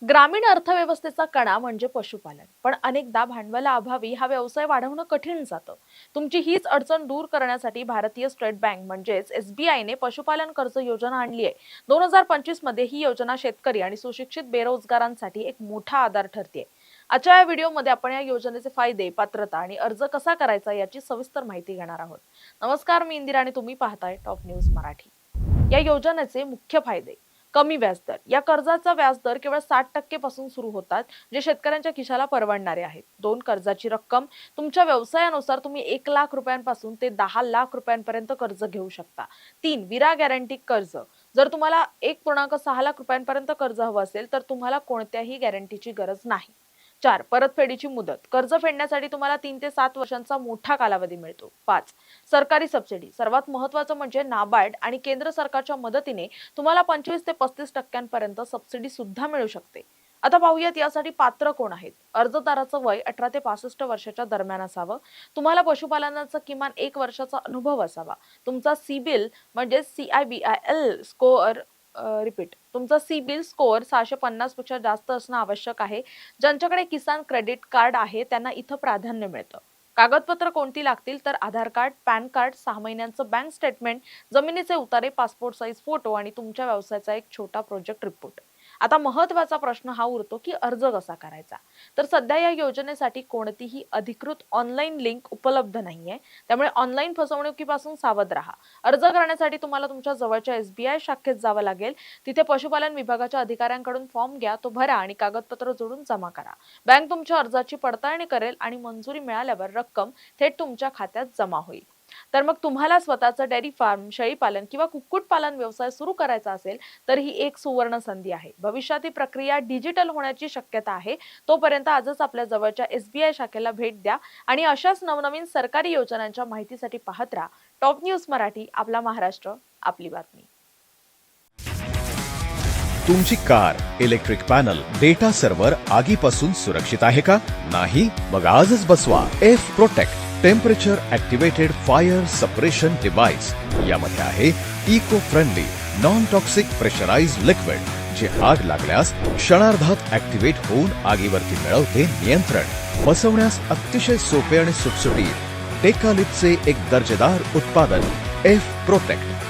ग्रामीण अर्थव्यवस्थेचा कणा म्हणजे पशुपालन, पण अनेकदा भांडवलाअभावी हा व्यवसाय वाढवणं कठीण जातं. तुमची हीच अडचण दूर करण्यासाठी भारतीय स्टेट बँक म्हणजेच SBI ने पशुपालन कर्ज योजना आणली आहे. 2025 मध्ये ही योजना शेतकरी आणि सुशिक्षित बेरोजगारांसाठी एक मोठा आधार ठरते. आजच्या या व्हिडिओमध्ये आपण या योजनेचे फायदे, पात्रता आणि अर्ज कसा करायचा याची सविस्तर माहिती घेणार आहोत. नमस्कार, मी इंदिरा आणि तुम्ही पाहताय टॉप न्यूज मराठी. या योजनेचे मुख्य फायदे: कमी व्याजदर. या कर्जाचा व्याजदर केवळ 60% पासून सुरू होतात, जे शेतकऱ्यांच्या खिशाला परवडणारे आहेत. 2. कर्जाची रक्कम. तुमच्या व्यवसायानुसार तुम्ही 1 लाख रुपयांपासून ते 10 लाख रुपयांपर्यंत कर्ज घेऊ शकता. 3. विना गॅरंटी कर्ज. जर तुम्हाला 1.6 लाख रुपयांपर्यंत कर्ज हवं असेल तर तुम्हाला कोणत्याही गॅरंटीची गरज नाही. 4. परतफेडीची मुदत. कर्ज फेडण्यासाठी तुम्हाला 3 ते 7 वर्षांचा मोठा कालावधी मिळतो. 5. सरकारी सबसिडी. सर्वात महत्त्वाचं म्हणजे नाबार्ड आणि केंद्र सरकारच्या मदतीने तुम्हाला 25 ते 35% सबसिडी सुद्धा मिळू शकते. आता पाहूयात यासाठी पात्र कोण आहेत. अर्जदाराचं वय 18 ते 65 वर्षाच्या दरम्यान असावं. तुम्हाला पशुपालनाचा किमान 1 वर्षाचा अनुभव असावा. तुमचा सिबिल म्हणजे CIBIL स्कोअर तुमचा सिबिल स्कोअर 650 पेक्षा जास्त असणं आवश्यक आहे. ज्यांच्याकडे किसान क्रेडिट कार्ड आहे त्यांना इथं प्राधान्य मिळतं. कागदपत्र कोणती लागतील तर आधार कार्ड, पॅन कार्ड, 6 महिन्यांचं बँक स्टेटमेंट, जमिनीचे उतारे, पासपोर्ट साईज फोटो आणि तुमच्या व्यवसायाचा एक छोटा प्रोजेक्ट रिपोर्ट. आता महत्त्वाचा प्रश्न हा उरतो की अर्ज कसा करायचा. तर सध्या या योजनेसाठी कोणतीही अधिकृत ऑनलाईन लिंक उपलब्ध नाहीये, त्यामुळे ऑनलाईन फसवणुकीपासून सावध राहा. अर्ज करण्यासाठी तुम्हाला तुमच्या जवळच्या SBI शाखेत जावं लागेल. तिथे पशुपालन विभागाच्या अधिकाऱ्यांकडून फॉर्म घ्या, तो भरा आणि कागदपत्र जोडून जमा करा. बँक तुमच्या अर्जाची पडताळणी करेल आणि मंजुरी मिळाल्यावर रक्कम थेट तुमच्या खात्यात जमा होईल. तर मग तुम्हाला स्वतःचं डेअरी फार्म, शेळीपालन किंवा कुक्कुटपालन व्यवसाय सुरू करायचा असेल तर ही एक सुवर्ण संधी आहे. भविष्यात ही प्रक्रिया डिजिटल होण्याची शक्यता आहे. तोपर्यंत आजच आपल्या जवळच्या SBI शाखेला भेट द्या आणि अशाच नवनवीन सरकारी योजनांच्या माहितीसाठी पाहत राहा टॉप न्यूज मराठी. आपला महाराष्ट्र, आपली बातमी. तुमची car, electric panel, data server आगीपासून सुरक्षित आहे का? नाही? मग आजच बसवा F Protect temperature activated fire suppression device. यामध्ये आहे eco friendly non toxic pressurised liquid, जे आग लागल्यास क्षणार्धात ऍक्टिव्हेट होऊन आगीवरती मिळवते नियंत्रण. बसवण्यास अतिशय सोपे आणि सुटसुटीत टेकालिपचे एक दर्जेदार उत्पादन F Protect.